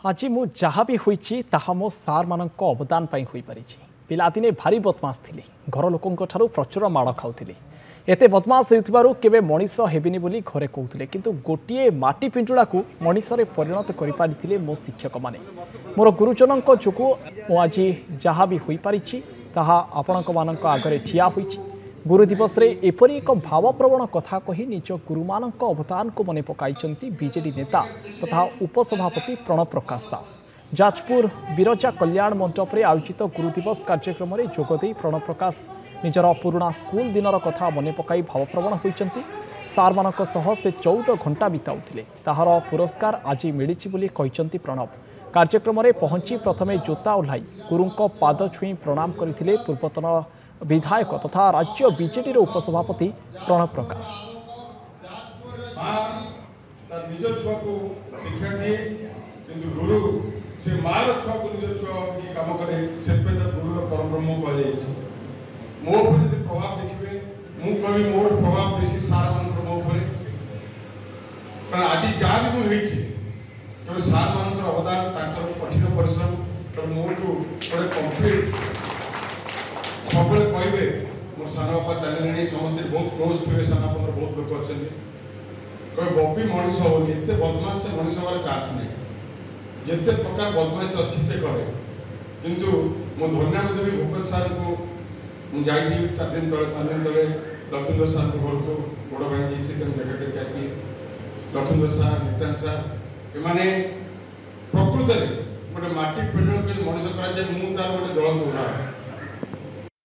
आज मु जहाँ भी होइछि ताहा मो सार मानक अवदान पाई होई परिछि। पिलादिने भारी बदमाश थिली, घर लोकंक ठारू प्रचुर माड़ खाउथिली। एते बदमाश हेउथिबारु केबे मनीष हेबिनी बोली घरे कहउथिले, किंतु गोटिए माटी पिंटुड़ा को मनीषरे परिणत करि पारिथिले मो शिक्षक माने। मोर गुरुजनक जोगु मो आज जहाँ भी होई परिछि ताहा आपणक मानक आगरे ठिया होइछि। गुरु दिवस रे एपरी एक भावप्रवण कथा कही निज गुरुमानक अवदान को मने पकाइचंती बीजेडी नेता तथा उपसभापति प्रणव प्रकाश दास। जाजपुर बिरजा कल्याण मंडप रे आयोजित गुरु दिवस कार्यक्रम रे जोगदे प्रणव प्रकाश निजर पुराणा स्कूल दिनर कथा मने पकाई भावप्रवण होइचंती। सार मानक सह से 14 घंटा बिताउथिले, ताहार पुरस्कार आज मिलिछि बोली कहिचंती प्रणव। कार्यक्रम रे पहुंची प्रथमे जोता ओह्लाई गुरुंक पाद छुई प्रणाम करथिले पूर्वतन विधायक तथा राज्य बीजेडी उपसभापति प्रणव प्रकाश। निज छुआ को शिक्षा दिए किंतु गुरु से मार छुआ को निज छुआ की काम करे से पे तो गुरु परम ब्रह्म कह जाय। मो पर यदि प्रभाव देखिबे मु कवि मोर प्रभाव बेसी सार मन मो पर कारण आज जा भी मु होइछि तो सार मन अवदान ताकर कठिन परिश्रम पर मोर को थोड़े कंप्लीट सब कहे मोर सान बापा चलिए समस्त बहुत क्लोज थे। सान बापा बहुत लोग अच्छा कहे बबी मनीष होनी एत बदमाश से मनीष हमार चान्स नहीं, जिते प्रकार बदमाश अच्छी से करे। किंतु मो धन्यवाद देवी भूपेश सार को मुझे 4 दिन तले 5 दिन तले लक्ष्मण सार को घर को बड़ भाई देखा करके आसी। लक्ष्मण सार नितान सार एमाने प्रकृत में गोटे माटी पिंड के मनीष कराए मुझे तार गोटे ज्वलंत उदाहरण।